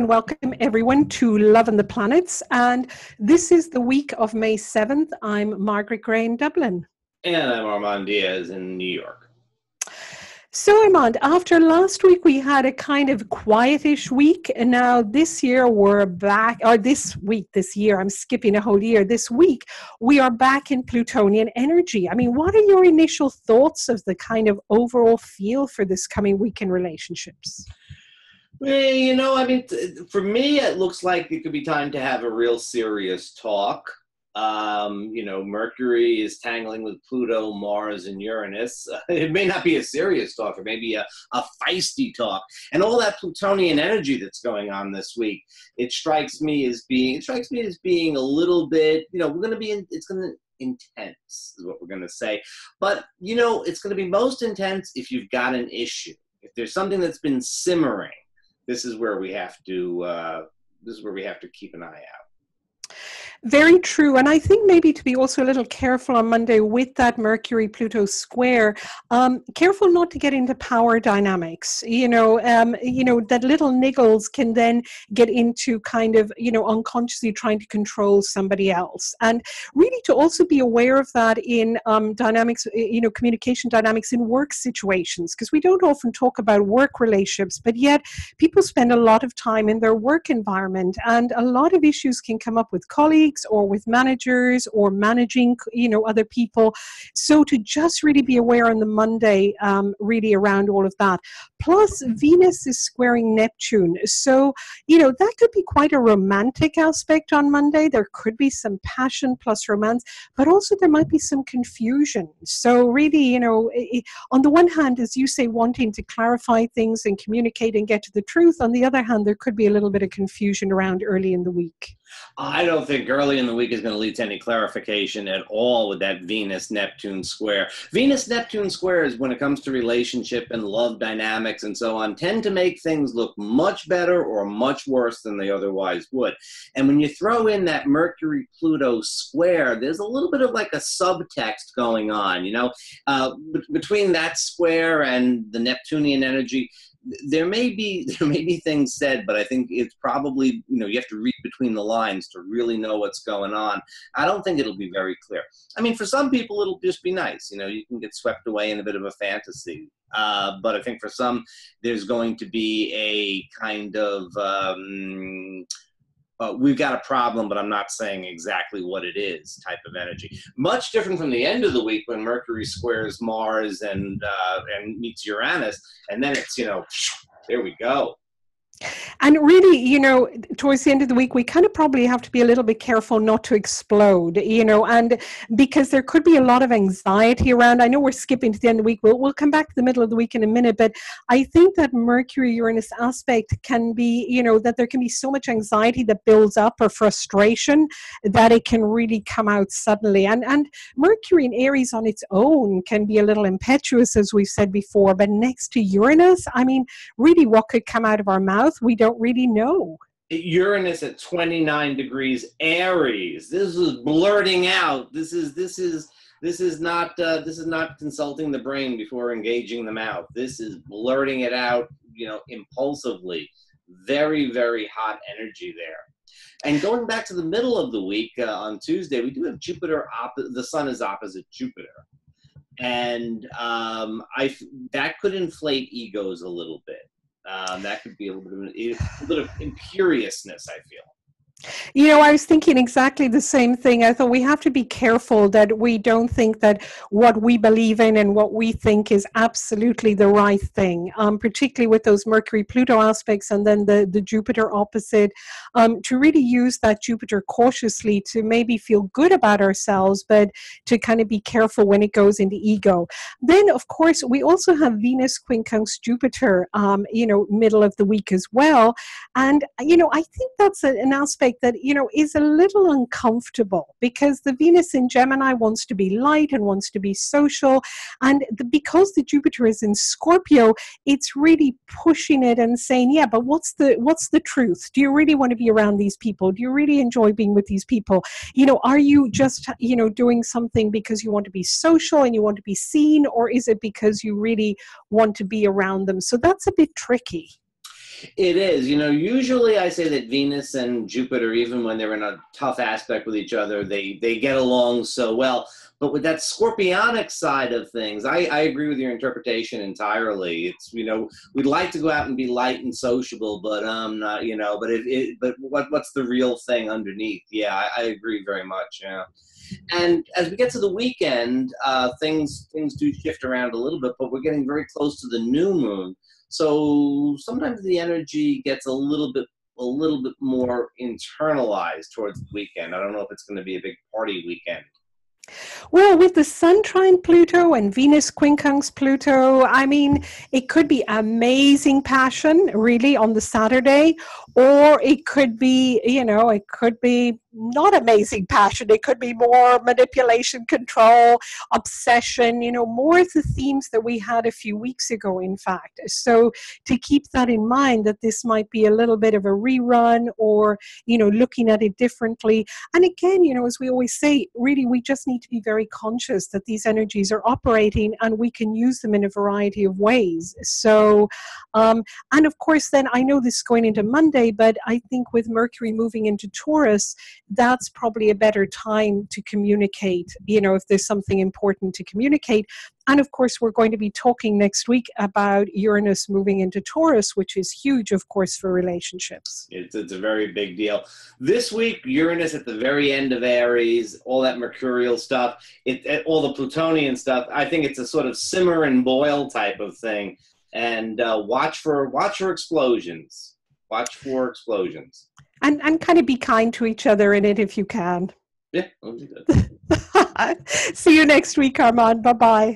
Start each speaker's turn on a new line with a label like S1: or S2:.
S1: and welcome everyone to Love and the Planets. And this is the week of May 7th. I'm Margaret Gray in Dublin.
S2: And I'm Armand Diaz in New York.
S1: So Armand, after last week we had a kind of quietish week, and now this year we're back, or this year, I'm skipping a whole year, this week we are back in Plutonian energy. I mean, what are your initial thoughts of the kind of overall feel for this coming week in relationships?
S2: Well, for me, it looks like it could be time to have a real serious talk. Mercury is tangling with Pluto, Mars, and Uranus. It may not be a serious talk, or maybe a feisty talk. And all that Plutonian energy that's going on this week, it strikes me as being a little bit, it's going to intense is what we're going to say. But, it's going to be most intense if you've got an issue. If there's something that's been simmering, this is where we have to keep an eye out.
S1: Very true. And I think maybe to be also a little careful on Monday with that Mercury-Pluto square, careful not to get into power dynamics. That little niggles can then get into kind of, unconsciously trying to control somebody else. And really to also be aware of that in dynamics, communication dynamics in work situations, because we don't often talk about work relationships, but yet people spend a lot of time in their work environment, and a lot of issues can come up with colleagues or with managers or managing, other people. So to just really be aware on the Monday, really around all of that. Plus, Venus is squaring Neptune. So, that could be quite a romantic aspect on Monday. There could be some passion plus romance, but also there might be some confusion. So really, on the one hand, as you say, wanting to clarify things and communicate and get to the truth. On the other hand, there could be a little bit of confusion around early in the week.
S2: I don't think early in the week is going to lead to any clarification at all with that Venus-Neptune square. Venus-Neptune squares, when it comes to relationship and love dynamics and so on, tend to make things look much better or much worse than they otherwise would. And when you throw in that Mercury-Pluto square, there's a little bit of like a subtext going on, between that square and the Neptunian energy. There may be things said, but I think it's probably, you have to read between the lines to really know what's going on. I don't think it'll be very clear. I mean, for some people, it'll just be nice. You can get swept away in a bit of a fantasy. But I think for some, there's going to be a kind of, we've got a problem, but I'm not saying exactly what it is type of energy. Much different from the end of the week when Mercury squares Mars and meets Uranus, and then it's, there we go.
S1: And really, towards the end of the week, we kind of probably have to be a little bit careful not to explode, and because there could be a lot of anxiety around. I know we're skipping to the end of the week. We'll come back to the middle of the week in a minute, but I think that Mercury-Uranus aspect can be, that there can be so much anxiety that builds up or frustration that it can really come out suddenly. And Mercury in Aries on its own can be a little impetuous, as we've said before, but next to Uranus, I mean, really what could come out of our mouth, we don't really know.
S2: Uranus at 29 degrees Aries. This is blurting out. This is not consulting the brain before engaging the mouth. This is blurting it out, impulsively. Very, very hot energy there. And going back to the middle of the week on Tuesday, we do have Jupiter. The Sun is opposite Jupiter, and that could inflate egos a little bit. That could be a little bit of imperiousness, I feel.
S1: I was thinking exactly the same thing. I thought we have to be careful that we don't think that what we believe in and what we think is absolutely the right thing, particularly with those Mercury-Pluto aspects and then the Jupiter opposite, to really use that Jupiter cautiously to maybe feel good about ourselves, but to kind of be careful when it goes into ego. Then, of course, we also have Venus quincunx Jupiter, middle of the week as well. And, I think that's an aspect that, is a little uncomfortable because the Venus in Gemini wants to be light and wants to be social. And because the Jupiter is in Scorpio, it's really pushing it and saying, yeah, but what's the truth? Do you really want to be around these people? Do you really enjoy being with these people? Are you just, doing something because you want to be social and you want to be seen, or is it because you really want to be around them? So that's a bit tricky.
S2: It is. Usually I say that Venus and Jupiter, even when they're in a tough aspect with each other, they get along so well. But with that scorpionic side of things, I agree with your interpretation entirely. It's, we'd like to go out and be light and sociable, but not, but what's the real thing underneath? Yeah, I agree very much. Yeah. And as we get to the weekend, things do shift around a little bit, but we're getting very close to the new moon. So sometimes the energy gets a little bit more internalized towards the weekend. I don't know if it's going to be a big party weekend.
S1: Well, with the Sun trine Pluto and Venus quincunx Pluto, I mean, it could be amazing passion, really, on the Saturday, or it could be, it could be not amazing passion. It could be more manipulation, control, obsession, more of the themes that we had a few weeks ago, in fact. So to keep that in mind, that this might be a little bit of a rerun, or, looking at it differently. And again, as we always say, really, we just need to be very conscious that these energies are operating and we can use them in a variety of ways. So, and of course, then I know this is going into Monday, but I think with Mercury moving into Taurus, that's probably a better time to communicate, if there's something important to communicate. And of course, we're going to be talking next week about Uranus moving into Taurus, which is huge, of course, for relationships.
S2: It's a very big deal. This week, Uranus at the very end of Aries, all that mercurial stuff, all the Plutonian stuff. I think it's a sort of simmer and boil type of thing. And watch for explosions. Watch for explosions.
S1: And kind of be kind to each other in it if you can.
S2: Yeah, that'll be good.
S1: See you next week, Armand. Bye-bye.